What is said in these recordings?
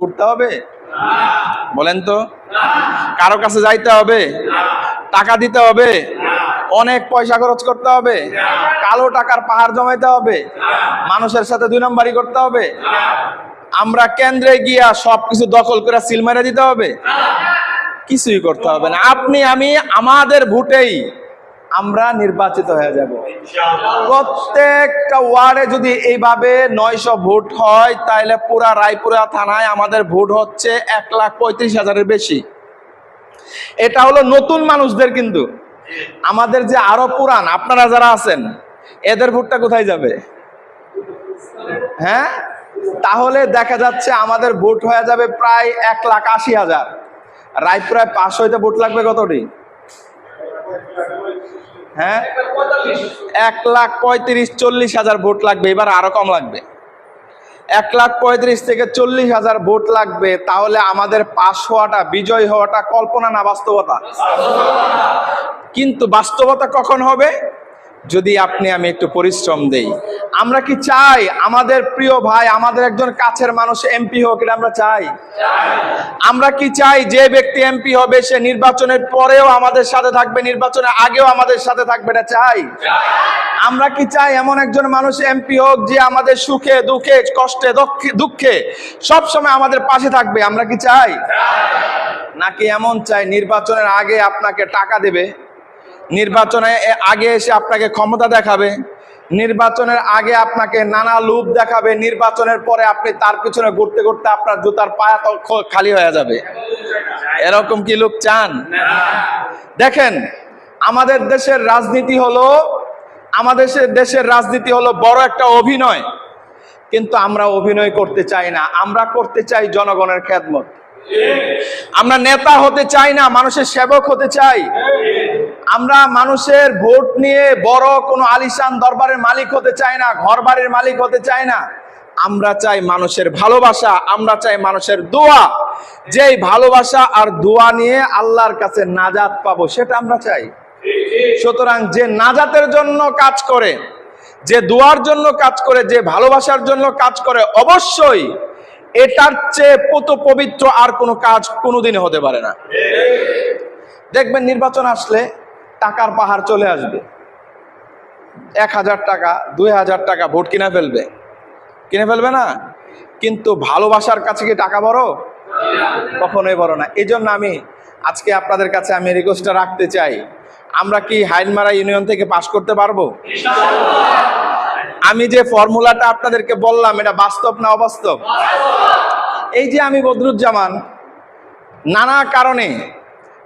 করতে হবে? বলেন তো, কারো কাছে যাইতে হবে? টাকা দিতে হবে? অনেক পয়সা খরচ করতে হবে? কালো টাকার পাহাড় জমাইতে হবে? মানুষের সাথে 2 নম্বরই করতে হবে? আমরা কেন্দ্রে গিয়া সবকিছু দখল করে সিল মেরে দিতে হবে? কিছুই করতে হবে না। আপনি আমি আমাদের ভোটেই আমরা নির্বাচিত হয়ে যাব। প্রত্যেকটা ওয়ার্ডে যদি এইভাবে 900 ভোট হয়, তাহলে পুরা রায়পুরা থানায় আমাদের ভোট হচ্ছে 1,35,000-এর বেশি। এটা হলো নতুন মানুষদের, কিন্তু আমাদের যে আরো পুরান আপনারা যারা আছেন, এদের ভোটটা কোথায় যাবে? হ্যাঁ, তাহলে দেখা যাচ্ছে আমাদের ভোট হয়ে যাবে প্রায় 1,80,000। রায়পুরায় পাস হইতে ভোট লাগবে কতটি? হ্যাঁ, 1,35,000-40,000 ভোট লাগবে। এবার আরো কম লাগবে, 1,35,000 থেকে 40,000 ভোট লাগবে। তাহলে আমাদের পাস হওয়াটা, বিজয় হওয়াটা কল্পনা না বাস্তবতা? কিন্তু বাস্তবতা কখন হবে? যদি আপনি আমি একটু পরিশ্রম দেই। আমরা কি চাই আমাদের প্রিয় ভাই, আমাদের একজন কাছের মানুষ এমপি হোক? এটা আমরা চাই। আমরা কি চাই যে ব্যক্তি এমপি হবে সে নির্বাচনের পরেও আমাদের সাথে থাকবে, নির্বাচনের আগেও আমাদের সাথে থাকবে? এটা চাই। আমরা কি চাই এমন একজন মানুষ এমপি হোক যে আমাদের সুখে দুঃখে কষ্টে দুঃখে সব সময় আমাদের পাশে থাকবে? আমরা কি চাই? নাকি এমন চাই নির্বাচনের আগে আপনাকে টাকা দেবে, নির্বাচনের আগে এসে আপনাকে ক্ষমতা দেখাবে, নির্বাচনের আগে আপনাকে নানা লোভ দেখাবে, নির্বাচনের পরে আপনি তার পিছনে ঘুরতে ঘুরতে আপনার জুতার পায়া খালি হয়ে যাবে? এরকম কি লোক চান? দেখেন, আমাদের দেশের রাজনীতি হলো বড় একটা অভিনয়। কিন্তু আমরা অভিনয় করতে চাই না, আমরা করতে চাই জনগণের খেদমত। আমরা নেতা হতে চাই না, মানুষের সেবক হতে চাই। আমরা মানুষের ভোট নিয়ে বড় কোনো আলিশান দরবারের মালিক হতে চাই না, ঘর বাড়ির মালিক হতে চাই না। আমরা চাই মানুষের ভালোবাসা, আমরা চাই মানুষের দোয়া। যেই ভালোবাসা আর দোয়া নিয়ে আল্লাহর কাছে নাজাত পাবো, সেটা আমরা চাই। সুতরাং যে নাজাতের জন্য কাজ করে, যে দোয়ার জন্য কাজ করে, যে ভালোবাসার জন্য কাজ করে, অবশ্যই এটার চেয়ে পবিত্র আর কোনো কাজ কোনোদিন হতে পারে না। দেখবেন নির্বাচন আসলে টাকার পাহাড় চলে আসবে। 1,000 টাকা 2,000 টাকা ভোট কিনে ফেলবে না? কিন্তু ভালোবাসার কাছে কি টাকা বড়? কখনোই বড় না। এই জন্য আমি আজকে আপনাদের কাছে আমি রিকোয়েস্টটা রাখতে চাই, আমরা কি হাইলমারা ইউনিয়ন থেকে পাস করতে পারবো? আমি যে ফর্মুলাটা আপনাদেরকে বললাম, এটা বাস্তব না অবাস্তব? এই যে আমি বদরুজ্জামান, নানা কারণে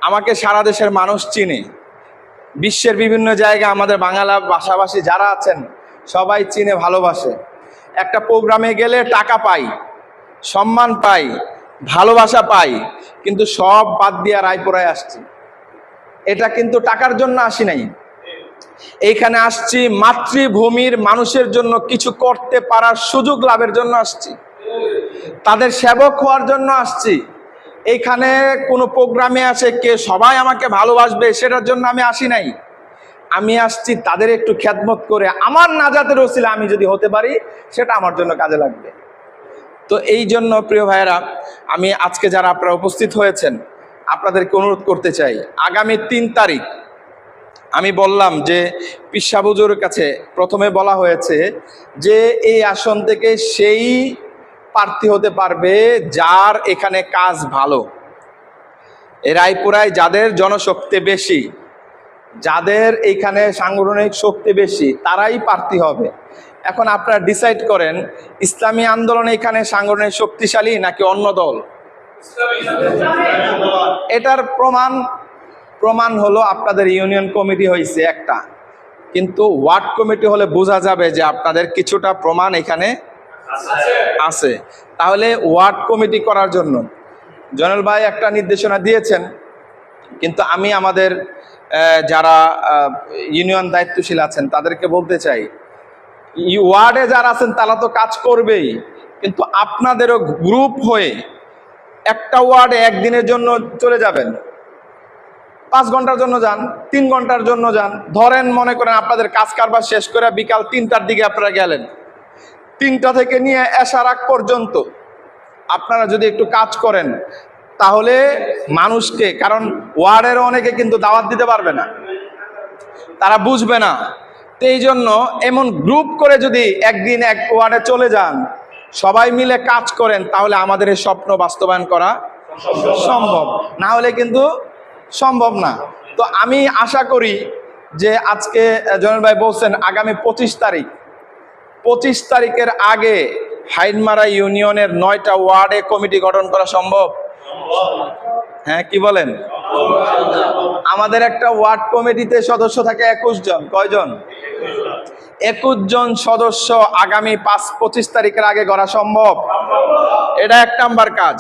আমাকে সারা দেশের মানুষ চিনে, বিশ্বের বিভিন্ন জায়গায় আমাদের বাংলা ভাষাভাষী যারা আছেন সবাই চিনে, ভালোবাসে। একটা প্রোগ্রামে গেলে টাকা পাই, সম্মান পাই, ভালোবাসা পাই, কিন্তু সব বাদ দিয়ে রায়পুরায় আসছি। এটা কিন্তু টাকার জন্য আসি নাই, এইখানে আসছি মাতৃভূমির মানুষের জন্য কিছু করতে পারার সুযোগ লাভের জন্য আসছি, তাদের সেবক হওয়ার জন্য আসছি। এইখানে কোনো প্রোগ্রামে আছে কে সবাই আমাকে ভালোবাসবে সেটার জন্য আমি আসি নাই। আমি আসছি তাদের একটু খেদমত করে, আমার নাজাতের ওসিলা আমি যদি হতে পারি সেটা আমার জন্য কাজে লাগবে। তো এই জন্য প্রিয় ভাইয়েরা, আমি আজকে যারা আপনারা উপস্থিত হয়েছেন আপনাদেরকে অনুরোধ করতে চাই, আগামী 3 তারিখ আমি বললাম যে পীর সাহেব হুজুরের কাছে প্রথমে বলা হয়েছে যে এই আসন থেকে সেই প্রার্থী হতে পারবে যার এখানে কাজ ভালো। এই রায়পুরায় যাদের জনশক্তি বেশি, যাদের এইখানে সাংগঠনিক শক্তি বেশি, তারাই প্রার্থী হবে। এখন আপনারা ডিসাইড করেন ইসলামী আন্দোলন এখানে সাংগঠনিক শক্তিশালী নাকি অন্য দল? এটার প্রমাণ হলো আপনাদের ইউনিয়ন কমিটি হয়েছে একটা, কিন্তু ওয়ার্ড কমিটি হলে বোঝা যাবে যে আপনাদের কিছুটা প্রমাণ এখানে আছে। তাহলে ওয়ার্ড কমিটি করার জন্য জয়নুল ভাই একটা নির্দেশনা দিয়েছেন, কিন্তু আমি আমাদের যারা ইউনিয়ন দায়িত্বশীল আছেন তাদেরকে বলতে চাই, ওয়ার্ডে যারা আছেন তারা তো কাজ করবেই, কিন্তু আপনাদেরও গ্রুপ হয়ে একটা ওয়ার্ডে একদিনের জন্য চলে যাবেন, 5 ঘন্টার জন্য যান, 3 ঘন্টার জন্য যান। ধরেন মনে করেন আপনাদের কাজ কারবার শেষ করে বিকাল 3টার দিকে আপনারা গেলেন, 3টা থেকে নিয়ে এশার আগ পর্যন্ত আপনারা যদি একটু কাজ করেন তাহলে মানুষকে, কারণ ওয়ার্ডের অনেকে কিন্তু দাওয়াত দিতে পারবে না, তারা বুঝবে না। তো এই জন্য এমন গ্রুপ করে যদি একদিন এক ওয়ার্ডে চলে যান, সবাই মিলে কাজ করেন, তাহলে আমাদের এই স্বপ্ন বাস্তবায়ন করা সম্ভব, না হলে কিন্তু সম্ভব না। তো আমি আশা করি যে আজকে জয়নুল ভাই বলছেন আগামী 25 তারিখের আগে হাইডমারা ইউনিয়নের 9টা ওয়ার্ডে কমিটি গঠন করা সম্ভব। হ্যাঁ, কি বলেন? আমাদের একটা ওয়ার্ড কমিটিতে সদস্য থাকে 21 জন। কয়জন? 21 জন সদস্য আগামী 25 তারিখের আগে গড়া সম্ভব। এটা 1 নাম্বার কাজ।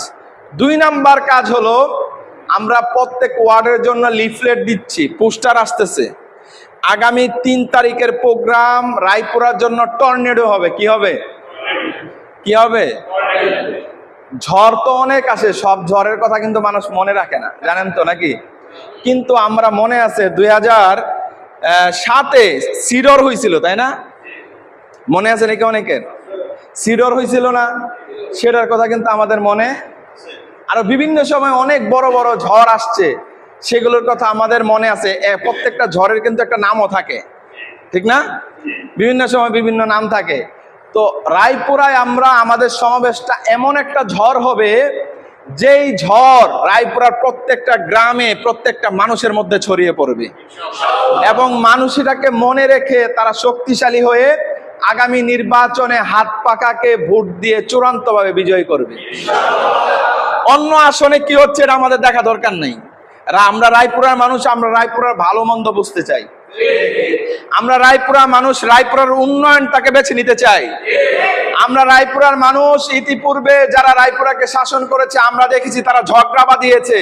2 নাম্বার কাজ হলো আমরা প্রত্যেক ওয়ার্ডের জন্য লিফলেট দিচ্ছি, পোস্টার আসতেছে। আগামী 3 তারিখের প্রোগ্রাম রায়পুরার জন্য টর্নেডো হবে। কি হবে? কি হবে? ঝড় তো অনেক আসে, সব ঝড়ের কথা কিন্তু মানুষ মনে রাখে না, জানেন তো নাকি? কিন্তু আমরা মনে আছে 2007-এ সিডর হয়েছিল, তাই না? মনে আছে নাকি অনেকের? সিডর হয়েছিল না? সেটার কথা কিন্তু আমাদের মনে। আরো বিভিন্ন সময় অনেক বড় বড় ঝড় আসছে, সেগুলোর কথা আমাদের মনে আছে। প্রত্যেকটা ঝড়ের কিন্তু একটা নামও থাকে, ঠিক না? বিভিন্ন সময় বিভিন্ন নাম থাকে। তো রায়পুরায় আমরা আমাদের সমাবেশটা এমন একটা ঝড় হবে, যেই ঝড় রায়পুরার প্রত্যেকটা গ্রামে প্রত্যেকটা মানুষের মধ্যে ছড়িয়ে পড়বে, এবং মানুষ এটাকে মনে রেখে তারা শক্তিশালী হয়ে আগামী নির্বাচনে হাত পাকাকে ভোট দিয়ে চূড়ান্তভাবে বিজয়ী করবে। অন্য আসনে কি হচ্ছে এটা আমাদের দেখা দরকার নেই। আমরা রায়পুরার মানুষ, আমরা রায়পুরার ভালো মন্দ বুঝতে চাই। আমরা রায়পুরার মানুষ রায়পুরার উন্নয়নটাকে বেছে নিতে চাই। আমরা রায়পুরার মানুষ ইতিপূর্বে যারা রায়পুরাকে শাসন করেছে আমরা দেখেছি তারা ঝগড়া বাঁধিয়েছে,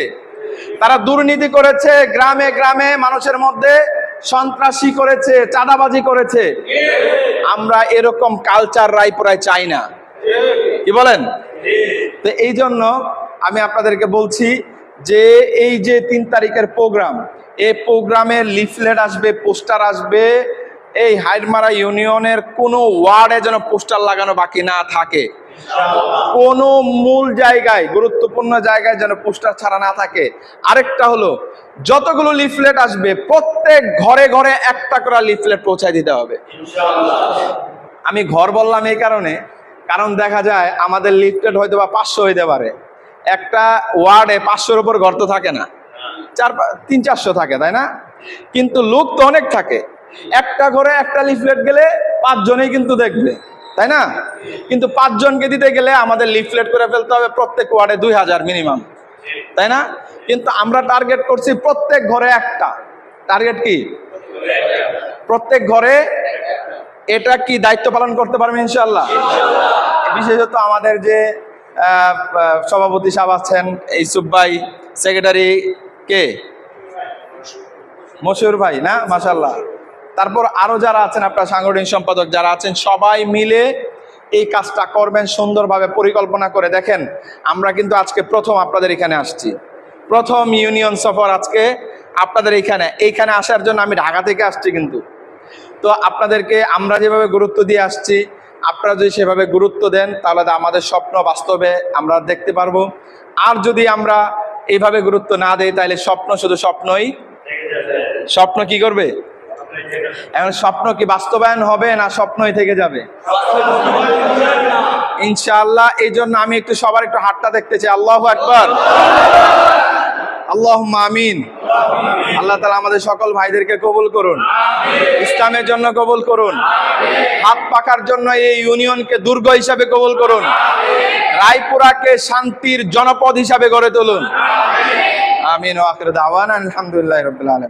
তারা দুর্নীতি করেছে, গ্রামে গ্রামে মানুষের মধ্যে সন্ত্রাসী করেছে, চাঁদাবাজি করেছে। আমরা এরকম কালচার রায়পুরায় চাই না। কি বলেন? তো এই জন্য আমি আপনাদেরকে বলছি যে এই যে 3 তারিখের প্রোগ্রাম, এই প্রোগ্রামের লিফলেট আসবে, পোস্টার আসবে। এই হাইডমারা ইউনিয়নের কোনো ওয়ার্ডে যেন পোস্টার লাগানো বাকি না থাকে, কোনো মূল জায়গায়, গুরুত্বপূর্ণ জায়গায় যেন পোস্টার ছাড়া না থাকে। আরেকটা হলো, যতগুলো লিফলেট আসবে প্রত্যেক ঘরে ঘরে একটা করে লিফলেট পৌঁছায় দিতে হবে। আমি ঘর বললাম এই কারণে, কারণ দেখা যায় আমাদের লিফলেট হয়তো বা 500 হইতে পারে, একটা ওয়ার্ডে 500-এর উপর ঘর তো থাকে না, 300-400 থাকে, তাই না? কিন্তু লোক তো অনেক থাকে। একটা ঘরে একটা লিফলেট গেলে 5 জনেই কিন্তু দেখবে, তাই না? কিন্তু 5 জনকে দিতে গেলে আমাদের লিফলেট করে ফেলতে হবে প্রত্যেক ওয়ার্ডে 2000 মিনিমাম, তাই না? কিন্তু আমরা টার্গেট করছি প্রত্যেক ঘরে একটা। টার্গেট কি? প্রত্যেক ঘরে। এটা কি দায়িত্ব পালন করতে পারবেন ইনশাআল্লাহ? বিশেষত আমাদের যে সভাপতি সাহেব আছেন, ইউসুফ ভাই, সেক্রেটারি কে, মশিউর ভাই না, মাশাআল্লাহ। তারপর আরো যারা আছেন, আপনার সাংগঠনিক সম্পাদক যারা আছেন, সবাই মিলে এই কাজটা করবেন সুন্দরভাবে পরিকল্পনা করে। দেখেন, আমরা কিন্তু আজকে প্রথম আপনাদের এখানে আসছি, প্রথম ইউনিয়ন সফর আজকে আপনাদের এইখানে আসার জন্য আমি ঢাকা থেকে আসছি। কিন্তু তো আপনাদেরকে আমরা যেভাবে গুরুত্ব দিয়ে আসছি, আপনারা যদি সেভাবে গুরুত্ব দেন তাহলে আমাদের স্বপ্ন বাস্তবে আমরা দেখতে পারবো। আর যদি আমরা এইভাবে গুরুত্ব না দেই তাহলে স্বপ্ন শুধু স্বপ্নই। স্বপ্ন কি করবে? এখন স্বপ্ন কি বাস্তবায়ন হবে না স্বপ্নই থেকে যাবে? ইনশাআল্লাহ। এই জন্য আমি একটু সবার একটু হাতটা দেখতে চাই। আল্লাহু আকবার, আল্লাহুম্মা আমিন। আল্লাহ তাআলা আমাদের সকল ভাইদেরকে কবুল করুন, ইসলামের জন্য কবুল করুন, হাত পাকার জন্য এই ইউনিয়নকে দুর্গ হিসাবে কবুল করুন, রায়পুরাকে শান্তির জনপদ হিসাবে গড়ে তুলুন। আমিন। ওয়া আখিরু দাওয়ানা আলহামদুলিল্লাহি রাব্বিল আলামিন।